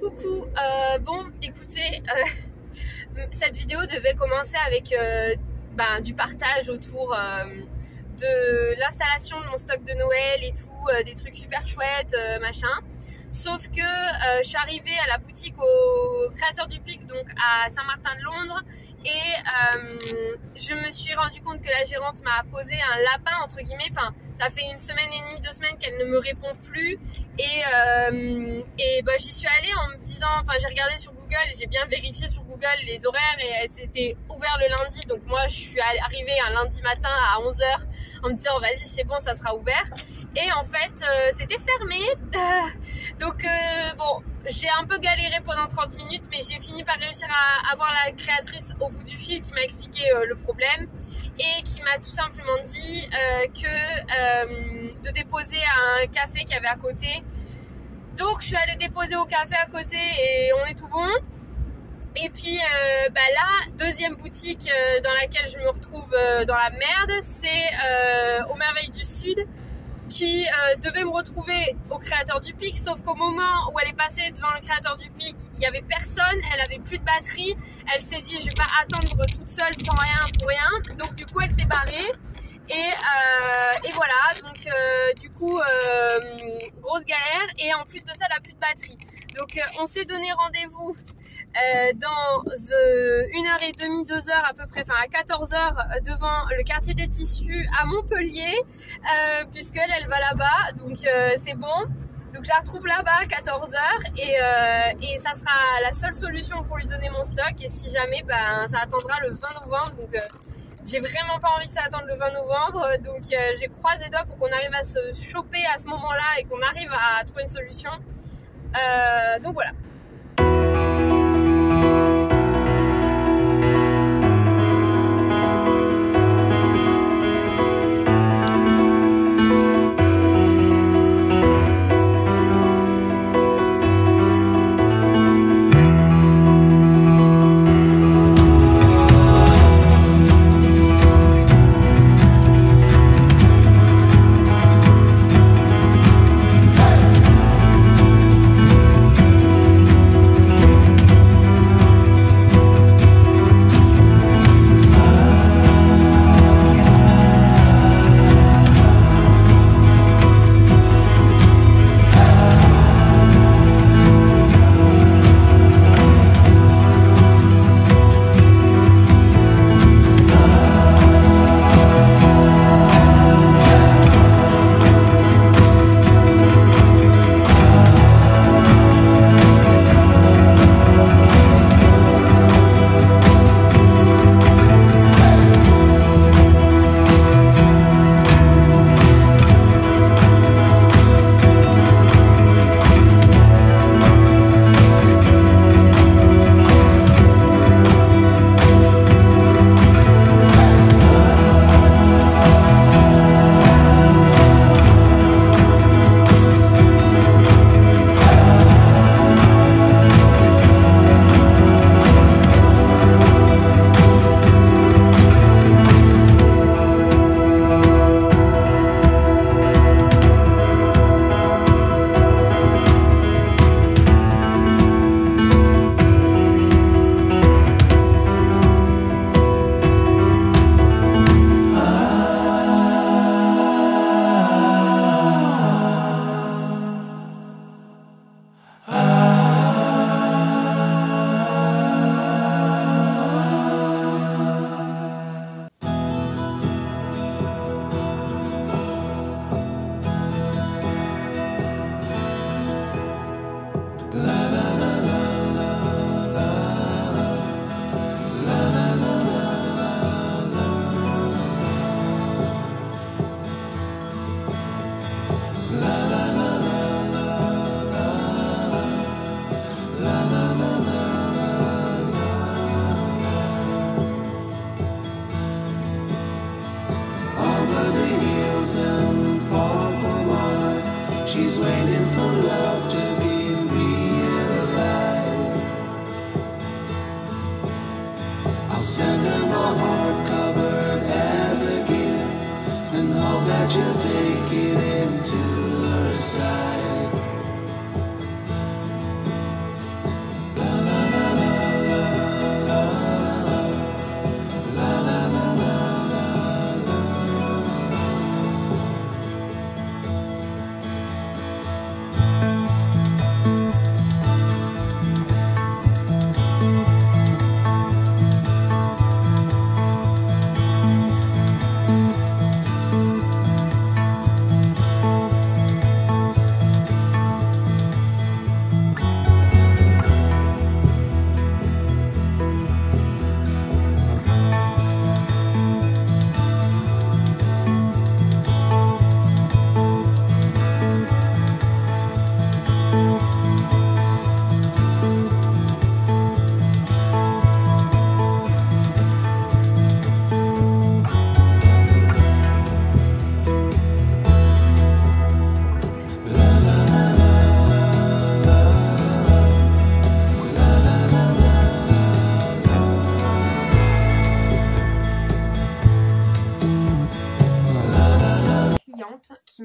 Coucou, bon écoutez, cette vidéo devait commencer avec du partage autour de l'installation de mon stock de Noël et tout, des trucs super chouettes, machin. Sauf que je suis arrivée à la boutique au Créateur du Pic, donc à Saint-Martin-de-Londres, et je me suis rendu compte que la gérante m'a posé un lapin entre guillemets. Enfin, ça fait une semaine et demie, 2 semaines qu'elle ne me répond plus, et j'y suis allée en me disant, enfin j'ai regardé sur Google, j'ai bien vérifié sur Google les horaires et c'était ouvert le lundi, donc moi je suis arrivée un lundi matin à 11 h en me disant vas-y c'est bon, ça sera ouvert, et en fait c'était fermé. Donc bon, j'ai un peu galéré pendant 30 minutes, mais j'ai fini par réussir à avoir la créatrice au bout du fil qui m'a expliqué le problème et qui m'a tout simplement dit de déposer à un café qu'il y avait à côté. Donc je suis allée déposer au café à côté et on est tout bon. Et puis là, deuxième boutique dans laquelle je me retrouve dans la merde, c'est aux Merveilles du Sud, qui devait me retrouver au Créateur du Pic, sauf qu'au moment où elle est passée devant le Créateur du Pic, il n'y avait personne, elle avait plus de batterie, elle s'est dit je vais pas attendre toute seule sans rien pour rien, donc du coup elle s'est barrée, et voilà, donc du coup grosse galère, et en plus de ça elle a plus de batterie, donc on s'est donné rendez-vous dans 1h30, 2 heures à peu près, enfin à 14 h devant le quartier des tissus à Montpellier, puisqu'elle elle va là-bas, donc c'est bon. Donc je la retrouve là-bas à 14 h et ça sera la seule solution pour lui donner mon stock, et si jamais ça attendra le 20 novembre, donc j'ai vraiment pas envie que ça attende le 20 novembre, donc j'ai croisé les doigts pour qu'on arrive à se choper à ce moment-là et qu'on arrive à trouver une solution. Donc voilà.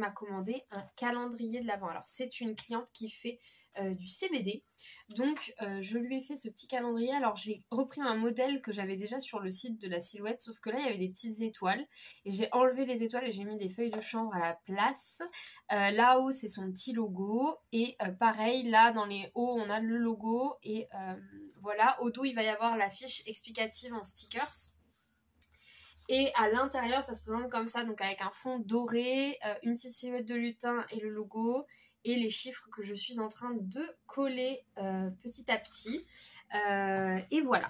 m'a commandé un calendrier de l'Avent. Alors c'est une cliente qui fait du CBD, donc je lui ai fait ce petit calendrier. Alors j'ai repris un modèle que j'avais déjà sur le site de la Silhouette, sauf que là il y avait des petites étoiles et j'ai enlevé les étoiles et j'ai mis des feuilles de chanvre à la place. Là-haut c'est son petit logo et pareil là dans les hauts on a le logo et voilà, au dos il va y avoir la fiche explicative en stickers. Et à l'intérieur, ça se présente comme ça, donc avec un fond doré, une petite silhouette de lutin et le logo, et les chiffres que je suis en train de coller petit à petit. Et voilà.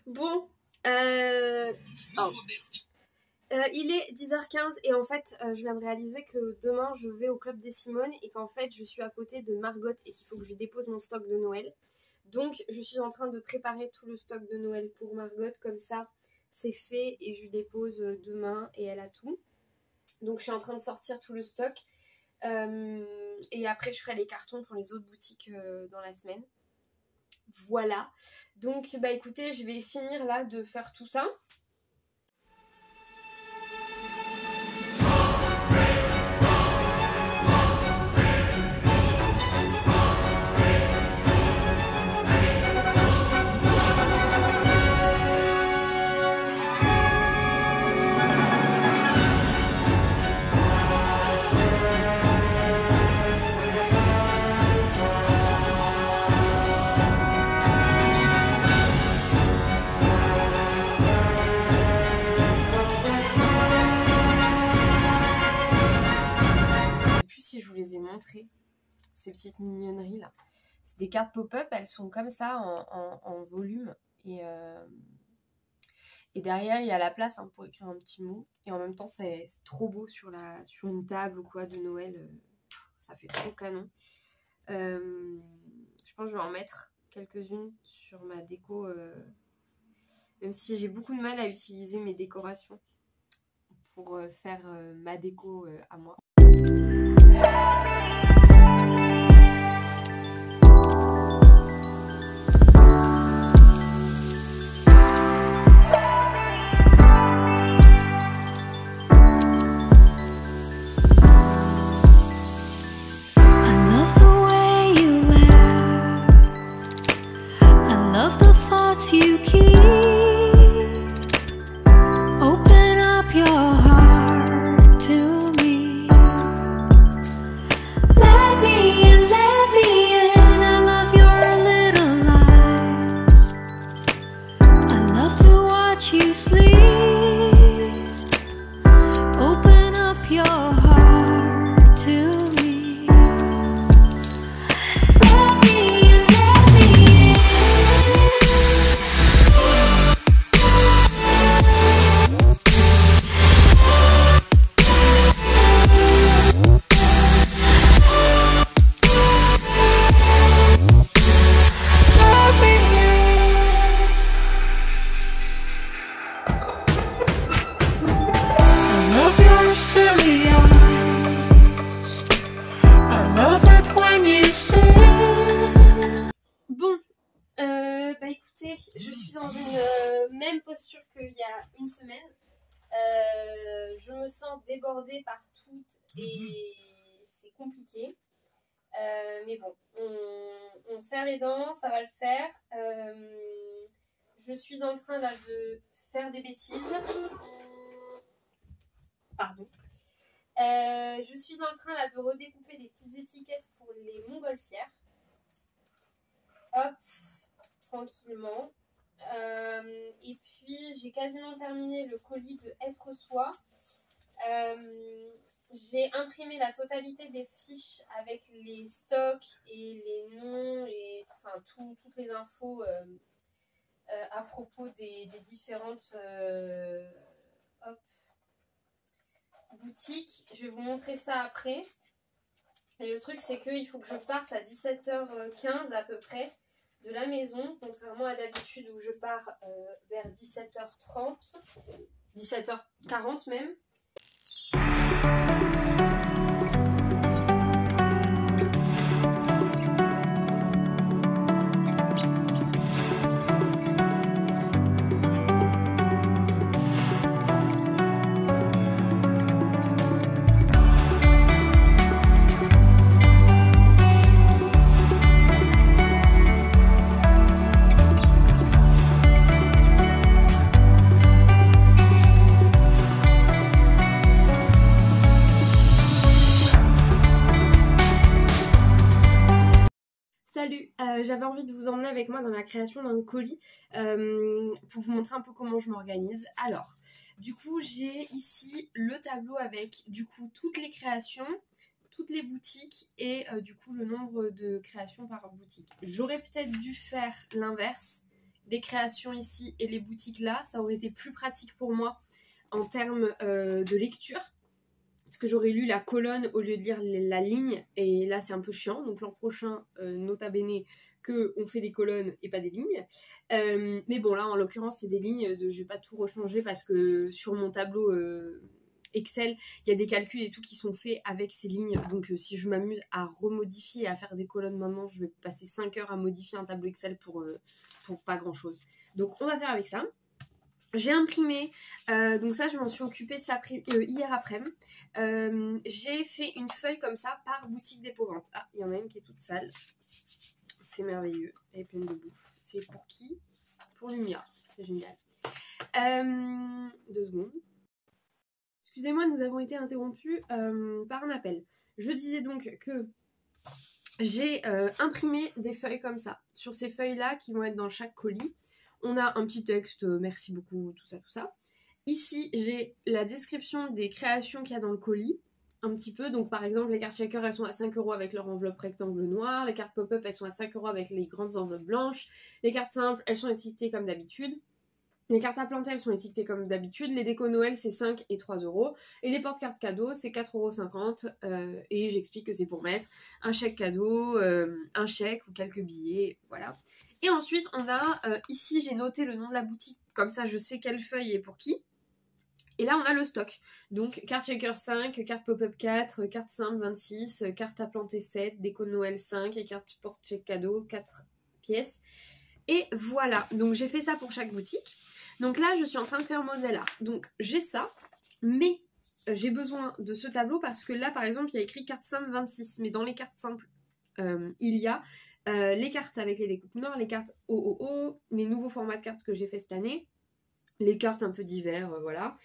Bon, il est 10h15 et en fait je viens de réaliser que demain je vais au Club des Simones et qu'en fait je suis à côté de Margot et qu'il faut que je dépose mon stock de Noël. Donc je suis en train de préparer tout le stock de Noël pour Margot, comme ça c'est fait et je lui dépose demain et elle a tout. Donc je suis en train de sortir tout le stock et après je ferai les cartons pour les autres boutiques dans la semaine. Voilà, donc bah écoutez, je vais finir là de faire tout ça. Ces petites mignonneries là, c'est des cartes pop-up, elles sont comme ça en volume et derrière il y a la place pour écrire un petit mot et en même temps c'est trop beau sur une table ou quoi de Noël, ça fait trop canon. Je pense que je vais en mettre quelques-unes sur ma déco, même si j'ai beaucoup de mal à utiliser mes décorations pour faire ma déco à moi. je me sens débordée par toutes et c'est compliqué. Mais bon, on serre les dents, ça va le faire. Je suis en train là de faire des bêtises. Pardon. Je suis en train là de redécouper des petites étiquettes pour les montgolfières. Hop, tranquillement. Et puis j'ai quasiment terminé le colis de Être Soi. J'ai imprimé la totalité des fiches avec les stocks et les noms et enfin toutes les infos à propos des différentes boutiques. Je vais vous montrer ça après. Et le truc c'est qu'il faut que je parte à 17h15 à peu près de la maison, contrairement à d'habitude où je pars vers 17h30, 17h40 même. Salut, j'avais envie de vous emmener avec moi dans la création d'un colis pour vous montrer un peu comment je m'organise. Alors, du coup, j'ai ici le tableau avec du coup toutes les créations, toutes les boutiques et du coup le nombre de créations par boutique. J'aurais peut-être dû faire l'inverse, les créations ici et les boutiques là, ça aurait été plus pratique pour moi en termes de lecture. Parce que j'aurais lu la colonne au lieu de lire la ligne, et là c'est un peu chiant, donc l'an prochain, nota bene, qu'on fait des colonnes et pas des lignes. Mais bon là en l'occurrence c'est des lignes, je vais pas tout rechanger parce que sur mon tableau Excel, il y a des calculs et tout qui sont faits avec ces lignes, donc si je m'amuse à remodifier et à faire des colonnes maintenant, je vais passer 5 heures à modifier un tableau Excel pour pas grand chose. Donc on va faire avec ça. J'ai imprimé, donc ça je m'en suis occupée hier après-midi. J'ai fait une feuille comme ça par boutique dépôt-vente. Ah, il y en a une qui est toute sale. C'est merveilleux, elle est pleine de bouffe. C'est pour qui? Pour Lumia, c'est génial. 2 secondes. Excusez-moi, nous avons été interrompus par un appel. Je disais donc que j'ai imprimé des feuilles comme ça. Sur ces feuilles-là qui vont être dans chaque colis. On a un petit texte, merci beaucoup, tout ça, tout ça. Ici, j'ai la description des créations qu'il y a dans le colis, un petit peu. Donc, par exemple, les cartes shaker, elles sont à 5 € avec leur enveloppe rectangle noire. Les cartes pop-up, elles sont à 5 € avec les grandes enveloppes blanches. Les cartes simples, elles sont étiquetées comme d'habitude. Les cartes à planter, elles sont étiquetées comme d'habitude. Les décos Noël, c'est 5 et 3 €. Et les porte-cartes cadeaux, c'est 4,50 €. Et j'explique que c'est pour mettre un chèque cadeau, un chèque ou quelques billets, voilà. Et ensuite, on a, ici, j'ai noté le nom de la boutique. Comme ça, je sais quelle feuille est pour qui. Et là, on a le stock. Donc, carte shaker 5, carte pop-up 4, carte simple 26, carte à planter 7, déco Noël 5 et carte porte-chèque cadeau 4 pièces. Et voilà. Donc, j'ai fait ça pour chaque boutique. Donc là, je suis en train de faire Mosella. Donc, j'ai ça, mais j'ai besoin de ce tableau parce que là, par exemple, il y a écrit carte simple 26. Mais dans les cartes simples, il y a les cartes avec les découpes noires, les cartes OOO, les nouveaux formats de cartes que j'ai fait cette année, les cartes un peu d'hiver, voilà,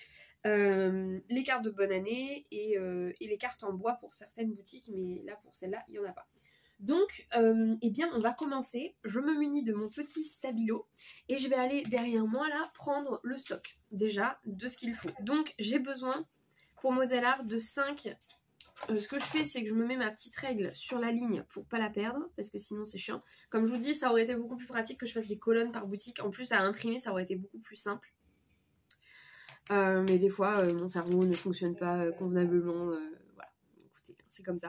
les cartes de bonne année et les cartes en bois pour certaines boutiques, mais là pour celle-là, il n'y en a pas. Donc, eh bien, on va commencer. Je me munis de mon petit stabilo et je vais aller derrière moi là prendre le stock déjà de ce qu'il faut. Donc, j'ai besoin pour Mosellart de 5. Ce que je fais, c'est que je me mets ma petite règle sur la ligne pour pas la perdre, parce que sinon c'est chiant. Comme je vous dis, ça aurait été beaucoup plus pratique que je fasse des colonnes par boutique. En plus, à imprimer, ça aurait été beaucoup plus simple. Mais des fois, mon cerveau ne fonctionne pas convenablement. Voilà, écoutez, c'est comme ça.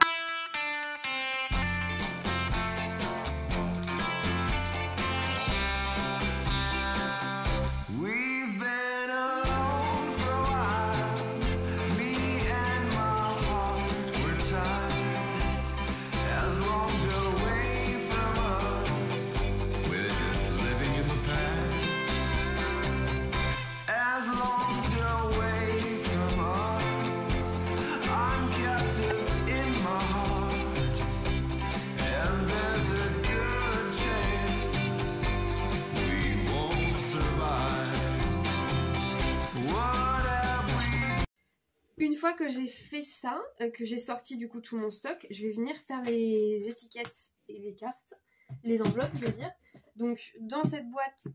fois que j'ai fait ça, que j'ai sorti du coup tout mon stock, je vais venir faire les étiquettes et les cartes, les enveloppes je veux dire. Donc dans cette boîte,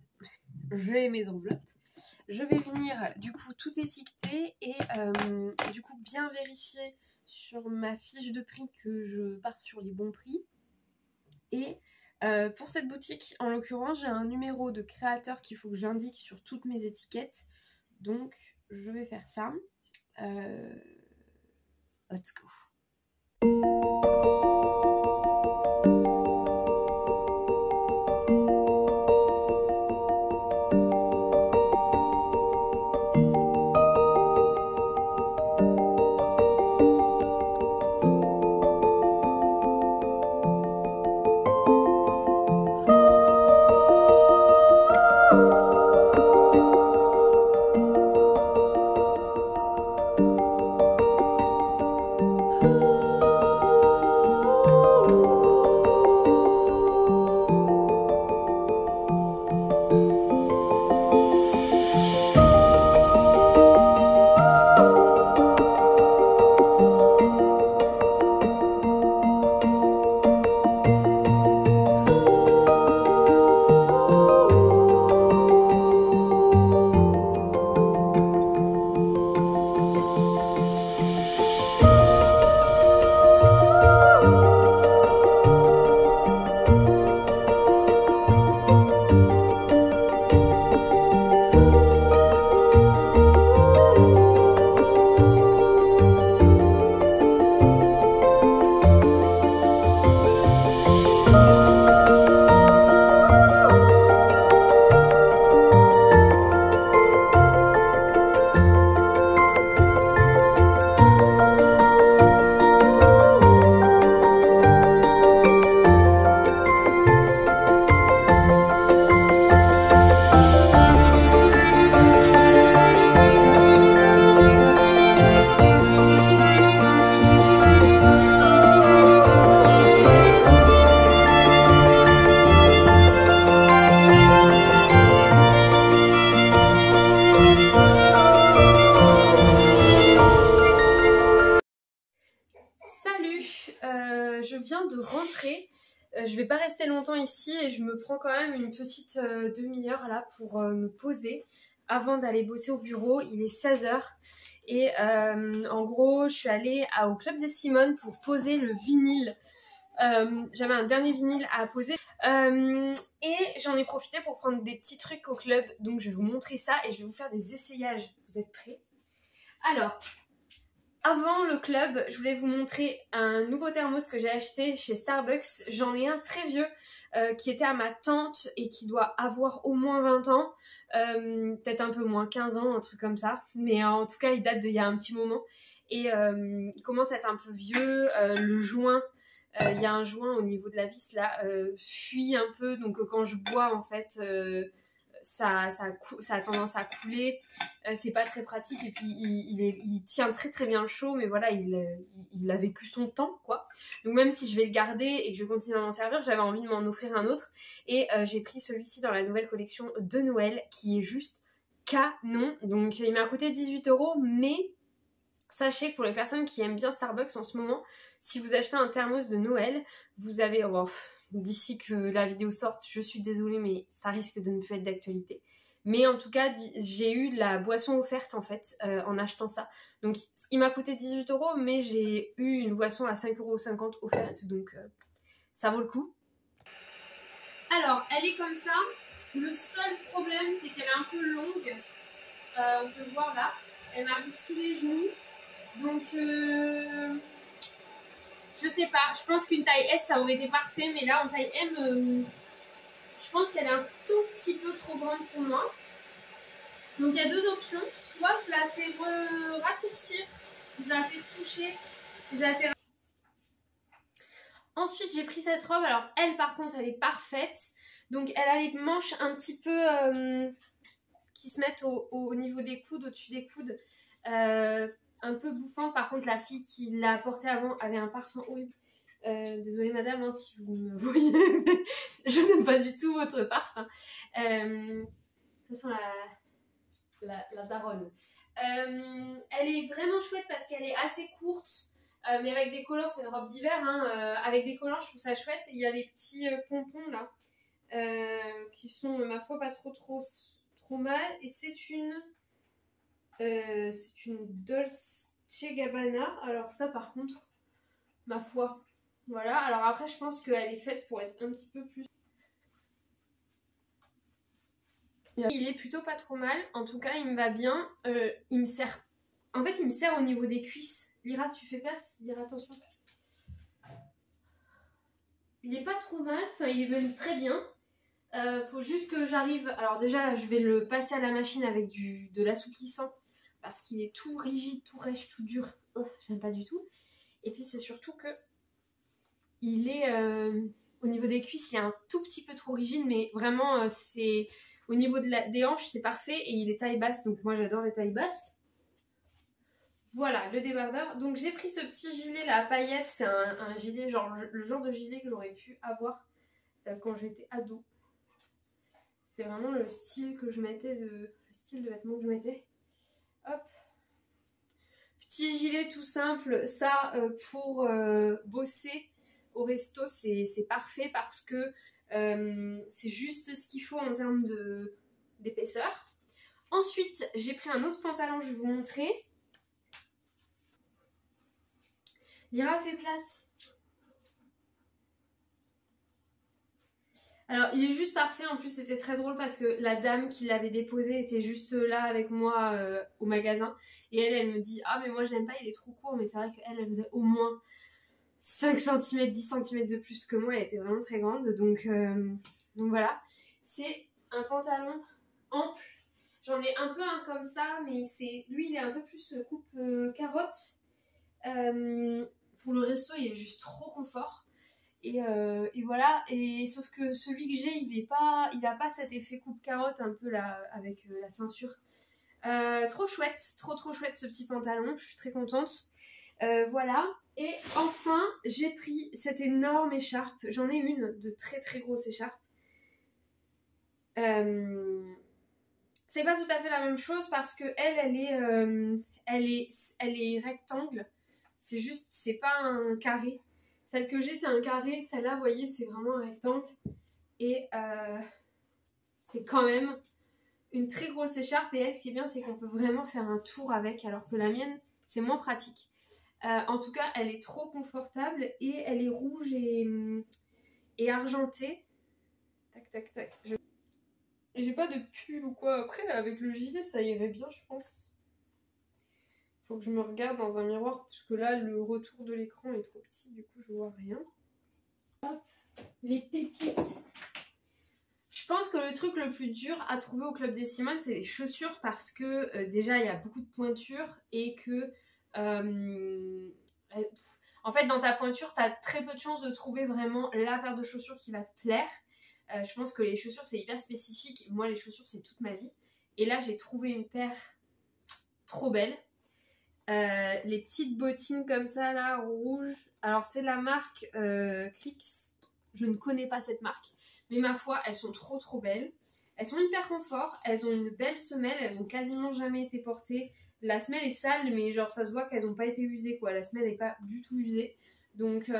j'ai mes enveloppes. Je vais venir du coup tout étiqueter et du coup bien vérifier sur ma fiche de prix que je parte sur les bons prix. Et pour cette boutique, en l'occurrence, j'ai un numéro de créateur qu'il faut que j'indique sur toutes mes étiquettes. Donc je vais faire ça. Let's go. Je viens de rentrer, je vais pas rester longtemps ici et je me prends quand même une petite demi-heure là pour me poser avant d'aller bosser au bureau. Il est 16h et en gros je suis allée au Club des Simones pour poser le vinyle. J'avais un dernier vinyle à poser et j'en ai profité pour prendre des petits trucs au club, donc je vais vous montrer ça et je vais vous faire des essayages. Vous êtes prêts? Alors, avant le club, je voulais vous montrer un nouveau thermos que j'ai acheté chez Starbucks. J'en ai un très vieux qui était à ma tante et qui doit avoir au moins 20 ans. Peut-être un peu moins, 15 ans, un truc comme ça. Mais en tout cas, il date d'il y a un petit moment. Et il commence à être un peu vieux. Le joint, il y a un joint au niveau de la vis là, fuit un peu. Donc quand je bois, en fait... ça a tendance à couler, c'est pas très pratique et puis il tient très très bien chaud, mais voilà, il a vécu son temps quoi. Donc même si je vais le garder et que je continue à m'en servir, j'avais envie de m'en offrir un autre et j'ai pris celui-ci dans la nouvelle collection de Noël qui est juste canon. Donc il m'a coûté 18 €, mais sachez que pour les personnes qui aiment bien Starbucks en ce moment, si vous achetez un thermos de Noël, vous avez... d'ici que la vidéo sorte, je suis désolée, mais ça risque de ne plus être d'actualité. Mais en tout cas, j'ai eu la boisson offerte en fait en achetant ça. Donc il m'a coûté 18 €, mais j'ai eu une boisson à 5,50 € offerte, donc ça vaut le coup. Alors, elle est comme ça. Le seul problème, c'est qu'elle est un peu longue. On peut le voir là. Elle m'arrive sous les genoux. Donc... je sais pas, je pense qu'une taille S ça aurait été parfait, mais là en taille M, je pense qu'elle est un tout petit peu trop grande pour moi. Donc il y a deux options, soit je la fais raccourcir, je la fais toucher, je la fais... Ensuite j'ai pris cette robe, alors elle par contre elle est parfaite. Donc elle a les manches un petit peu qui se mettent au niveau des coudes, au-dessus des coudes. Un peu bouffante. Par contre la fille qui l'a porté avant avait un parfum horrible. Désolée madame hein, si vous me voyez, mais je n'aime pas du tout votre parfum. Ça sent la daronne. Elle est vraiment chouette parce qu'elle est assez courte, mais avec des collants, c'est une robe d'hiver, hein, avec des collants je trouve ça chouette. Il y a les petits pompons là, qui sont ma foi pas trop mal, et c'est une Dolce Gabbana. Alors ça par contre, ma foi, voilà. Alors après je pense qu'elle est faite pour être un petit peu plus... Il est plutôt pas trop mal, en tout cas il me va bien, il me sert... En fait il me sert au niveau des cuisses. Lyra, tu fais place? Lyra, attention. Il est pas trop mal, enfin il est même très bien. Faut juste que j'arrive... Alors déjà je vais le passer à la machine avec de l'assouplissant, parce qu'il est tout rigide, tout rêche, tout dur. J'aime pas du tout. Et puis c'est surtout que il est au niveau des cuisses, il est un tout petit peu trop rigide, mais vraiment c'est au niveau des hanches c'est parfait, et il est taille basse, donc moi j'adore les tailles basses. Voilà le débardeur. Donc j'ai pris ce petit gilet là à paillettes, c'est un gilet genre le genre de gilet que j'aurais pu avoir quand j'étais ado. C'était vraiment le style que je mettais, le style de vêtements que je mettais. Hop. Petit gilet tout simple, ça pour bosser au resto c'est parfait, parce que c'est juste ce qu'il faut en termes d'épaisseur. Ensuite j'ai pris un autre pantalon, je vais vous montrer. Lyra, fait place. Alors il est juste parfait, en plus c'était très drôle parce que la dame qui l'avait déposé était juste là avec moi au magasin, et elle me dit ah mais moi je l'aime pas, il est trop court, mais c'est vrai qu'elle faisait au moins 5 cm, 10 cm de plus que moi, elle était vraiment très grande, donc voilà. C'est un pantalon ample, j'en ai un peu un comme ça, mais lui il est un peu plus coupe carotte. Pour le resto il est juste trop confort. Et voilà, et sauf que celui que j'ai il a pas cet effet coupe carotte un peu là avec la ceinture. Trop chouette, trop chouette ce petit pantalon, je suis très contente. Voilà, et enfin j'ai pris cette énorme écharpe, j'en ai une de très grosse écharpe. C'est pas tout à fait la même chose parce que elle est rectangle, c'est juste, c'est pas un carré. Celle que j'ai c'est un carré, celle-là vous voyez c'est vraiment un rectangle, et c'est quand même une très grosse écharpe, et elle ce qui est bien c'est qu'on peut vraiment faire un tour avec, alors que la mienne c'est moins pratique. En tout cas elle est trop confortable, et elle est rouge et argentée. Tac. Et j'ai pas de pull ou quoi, après avec le gilet ça irait bien je pense. Faut que je me regarde dans un miroir parce que là le retour de l'écran est trop petit, du coup je vois rien. Hop, les pépites. Je pense que le truc le plus dur à trouver au Club des Simones c'est les chaussures, parce que déjà il y a beaucoup de pointures, et que en fait dans ta pointure tu as très peu de chances de trouver vraiment la paire de chaussures qui va te plaire. Je pense que les chaussures c'est hyper spécifique, moi les chaussures c'est toute ma vie, et là j'ai trouvé une paire trop belle. Les petites bottines comme ça là, rouges. Alors c'est la marque Clix. Je ne connais pas cette marque, mais ma foi elles sont trop belles. Elles sont hyper confort, elles ont une belle semelle, elles ont quasiment jamais été portées. La semelle est sale, mais genre ça se voit qu'elles n'ont pas été usées quoi. La semelle n'est pas du tout usée, donc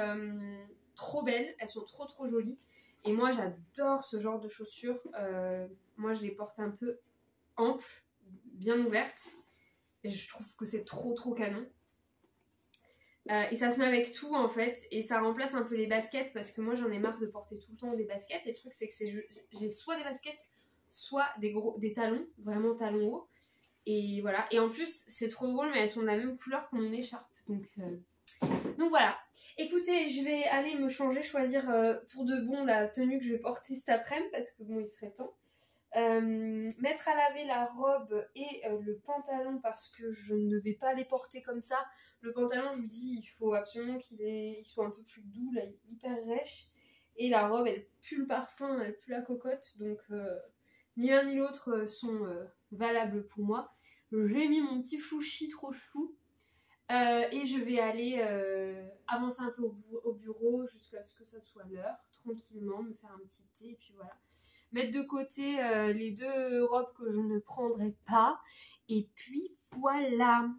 trop belles, elles sont trop jolies. Et moi j'adore ce genre de chaussures. Moi je les porte un peu amples, bien ouvertes. Et je trouve que c'est trop canon. Et ça se met avec tout en fait. Et ça remplace un peu les baskets, parce que moi j'en ai marre de porter tout le temps des baskets. Et le truc c'est que j'ai soit des baskets, soit des talons, vraiment talons hauts. Et voilà. Et en plus c'est trop drôle, mais elles sont de la même couleur que mon écharpe. Donc voilà. Écoutez, je vais aller me changer, choisir pour de bon la tenue que je vais porter cet après-midi, parce que bon il serait temps. Mettre à laver la robe et le pantalon, parce que je ne vais pas les porter comme ça. Le pantalon je vous dis il faut absolument qu'il soit un peu plus doux, là il est hyper rêche, et la robe elle pue le parfum, elle pue la cocotte, donc ni l'un ni l'autre sont valables pour moi. J'ai mis mon petit flouchi trop chou, et je vais aller avancer un peu au bureau jusqu'à ce que ça soit l'heure, tranquillement, me faire un petit thé, et puis voilà. mettre de côté les 2 robes que je ne prendrai pas. Et puis voilà.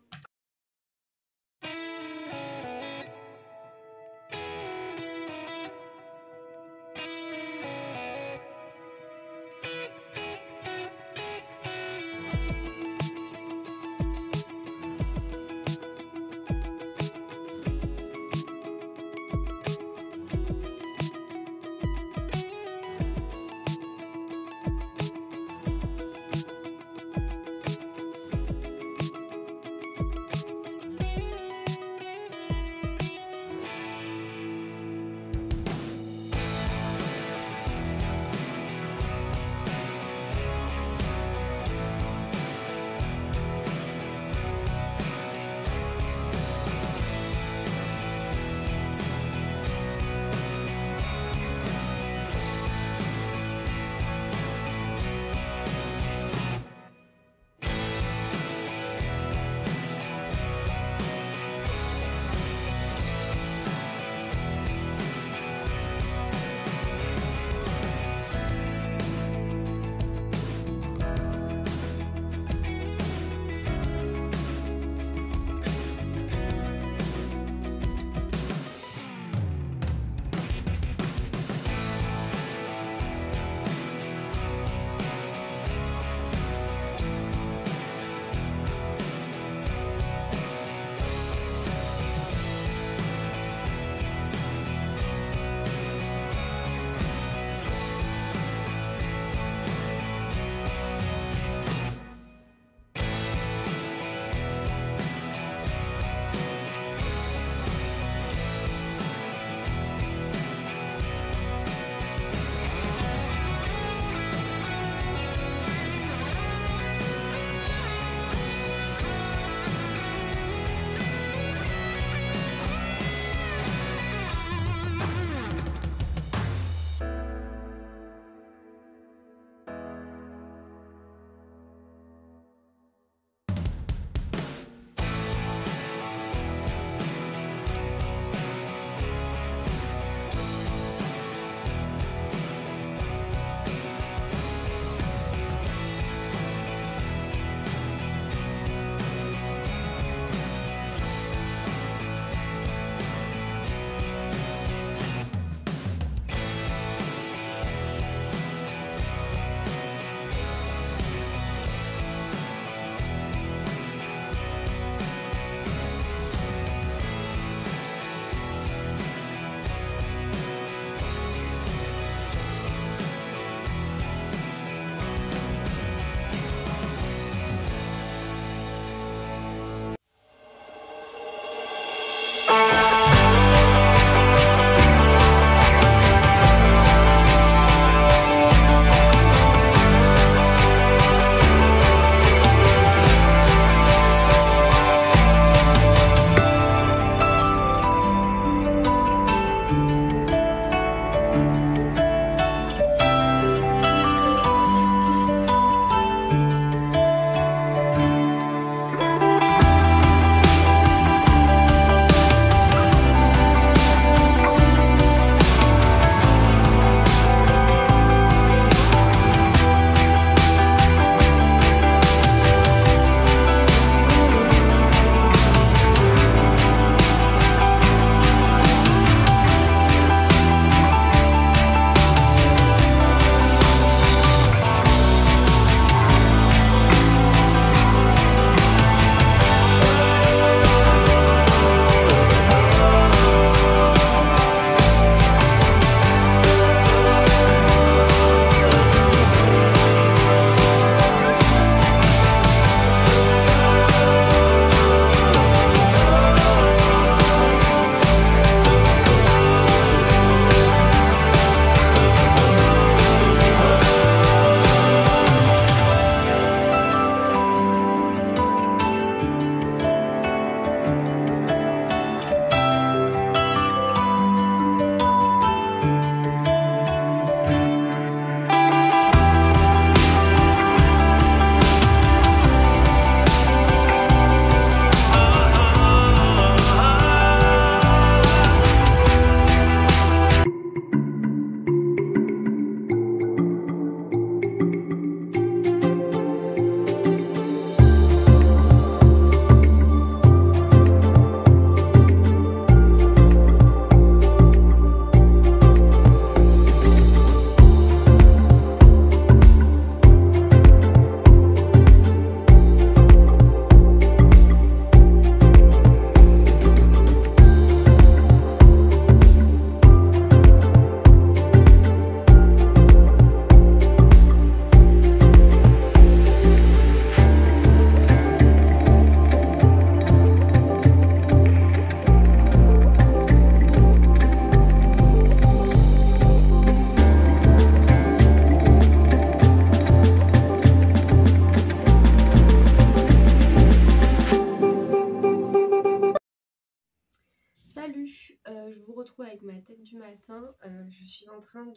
Salut, je vous retrouve avec ma tête du matin. Je suis en train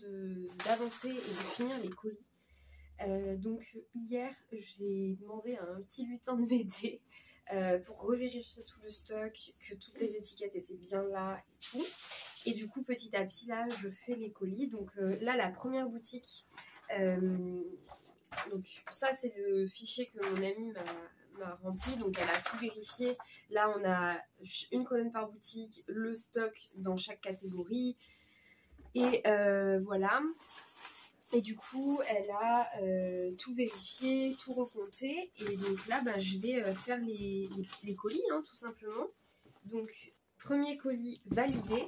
d'avancer et de finir les colis. Donc hier, j'ai demandé à un petit lutin de m'aider pour revérifier tout le stock, que toutes les étiquettes étaient bien là et tout. Et du coup, petit à petit, là, je fais les colis. Donc là, la première boutique, donc ça, c'est le fichier que mon amie m'a rempli, donc elle a tout vérifié. Là on a une colonne par boutique, le stock dans chaque catégorie et voilà. Et du coup elle a tout vérifié, tout recompté, et donc là je vais faire les colis hein, tout simplement. Donc premier colis validé.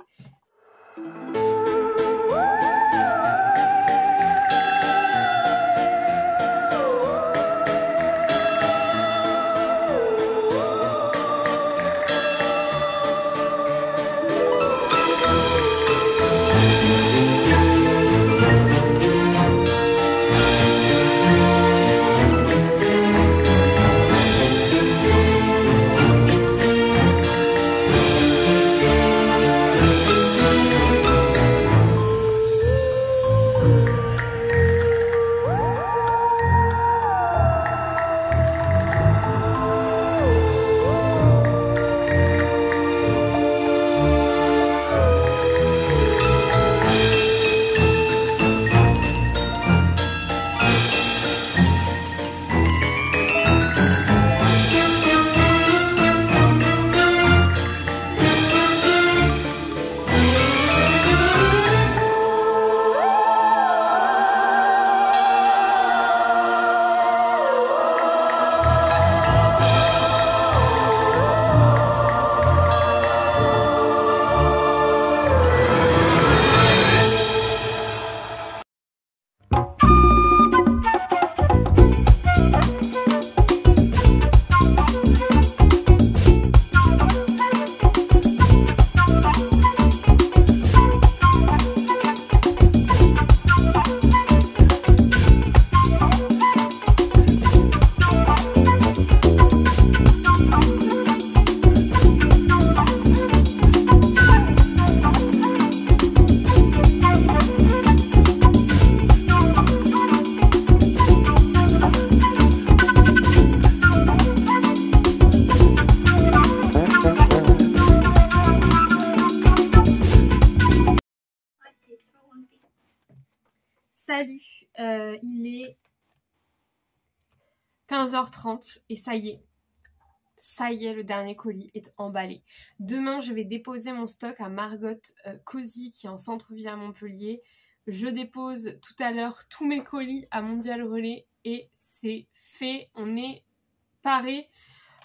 Salut, il est 15h30 et ça y est, le dernier colis est emballé. Demain, je vais déposer mon stock à Margot Cozy qui est en centre-ville à Montpellier. Je dépose tout à l'heure tous mes colis à Mondial Relais et c'est fait, on est paré.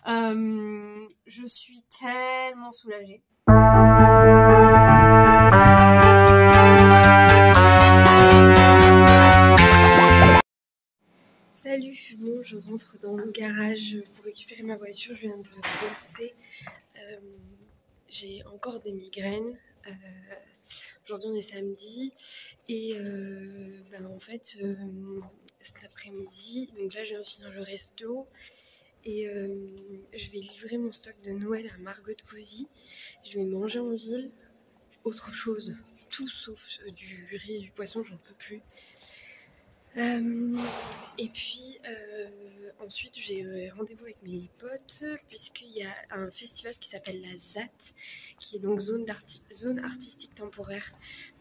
Je suis tellement soulagée. Salut, bon je rentre dans le garage pour récupérer ma voiture, je viens de bosser, j'ai encore des migraines, aujourd'hui on est samedi et en fait cet après-midi, donc là je viens de finir le resto et je vais livrer mon stock de Noël à Margot Cozy, je vais manger en ville, autre chose, tout sauf du riz et du poisson, j'en peux plus. Et puis ensuite j'ai rendez-vous avec mes potes puisqu'il y a un festival qui s'appelle la ZAT qui est donc zone artistique temporaire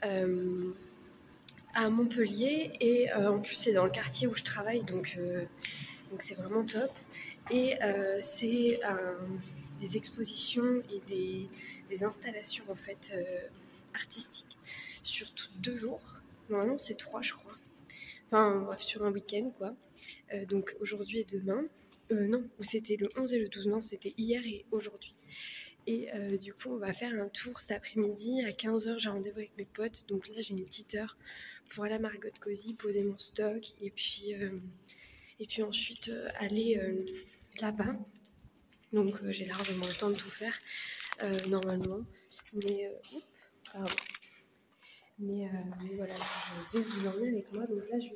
à Montpellier et en plus c'est dans le quartier où je travaille donc c'est vraiment top et c'est des expositions et des installations en fait artistiques sur 2 jours, normalement c'est 3 je crois. Enfin bref, sur un week-end quoi. Donc aujourd'hui et demain. Non, ou c'était le 11 et le 12, non, c'était hier et aujourd'hui. Et du coup, on va faire un tour cet après-midi. À 15h, j'ai rendez-vous avec mes potes. Donc là, j'ai une petite heure pour aller à Margot Cozy, poser mon stock. Et puis ensuite, aller là-bas. Donc j'ai largement le temps de tout faire, normalement. Mais, pardon. Mais voilà, je vais vous emmener avec moi. Donc là, je vais...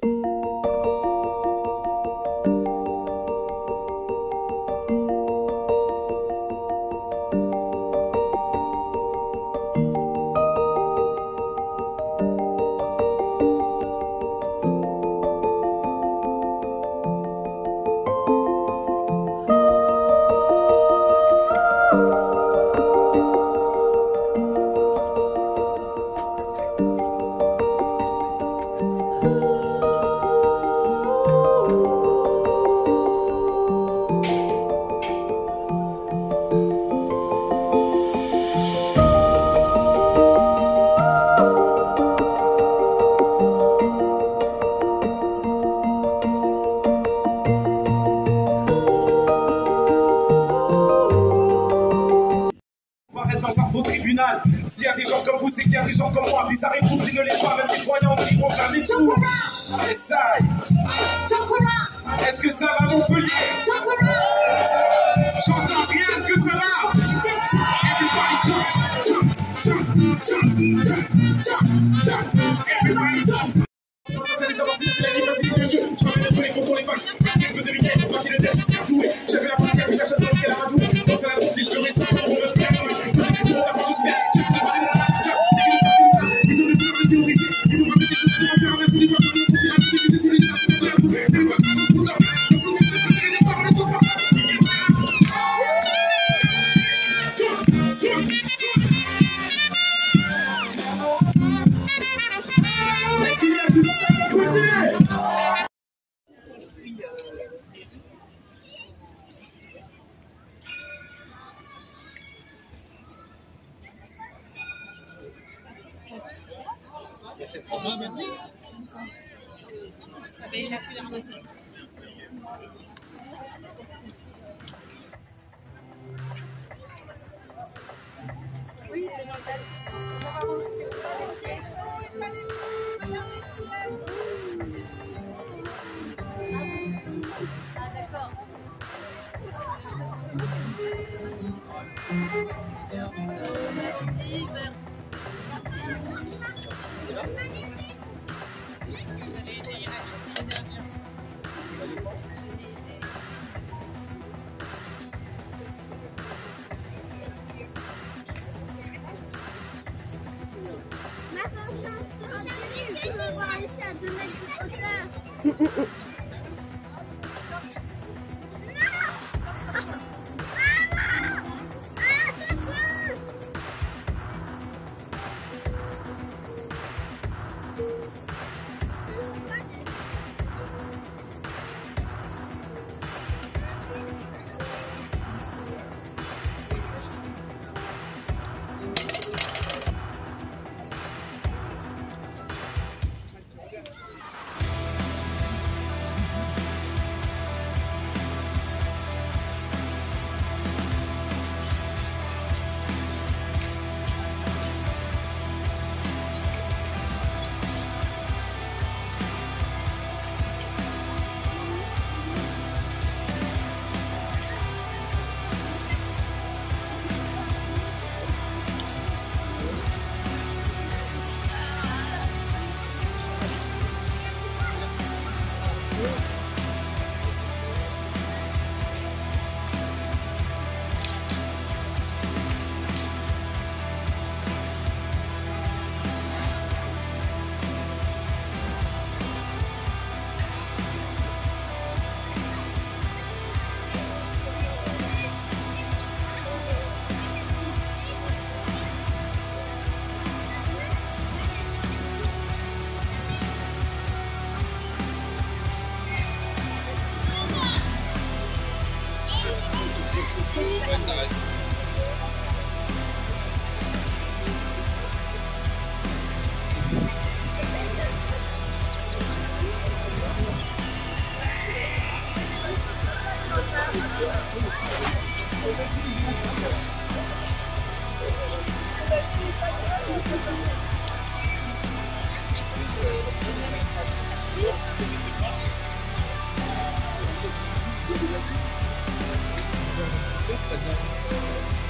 dans un faux tribunal. S'il y a des gens comme vous, c'est qu'il y a des gens comme moi. Bizarre et fou, qui ne les voient, même les voyants ne diront jamais tout. Essaye. Est-ce que ça va, Montpellier? J'entends rien, est-ce que ça va? Everybody jump, jump, jump, jump, jump, jump, jump. Everybody jump. C'est les avancées, c'est la vie facile de jeu. Je ramène un peu les contours, les vagues. Un peu de lumière, on va qui le test, c'est doué. J'avais la partie avec la chasse dans lequel la radoue. Dans un conflit, je te récite pour me faire la main. Peut-être que c'est mon approche, je suis de parler mon âge. Ils ont le peur de théoriser. Ils nous ramènent des choses qui vont faire un les boîtes de mon côté. Ils essaient de les faire de la boue. Les boîtes de mon soulard. Ils sont des trucs de les paroles de tous par là. C'est trop bien maintenant. Il a pu les ramasser. Oui, c'est normal. Ah, d'accord. Je veux voir ici à 2 mètres de hauteur. Très bien.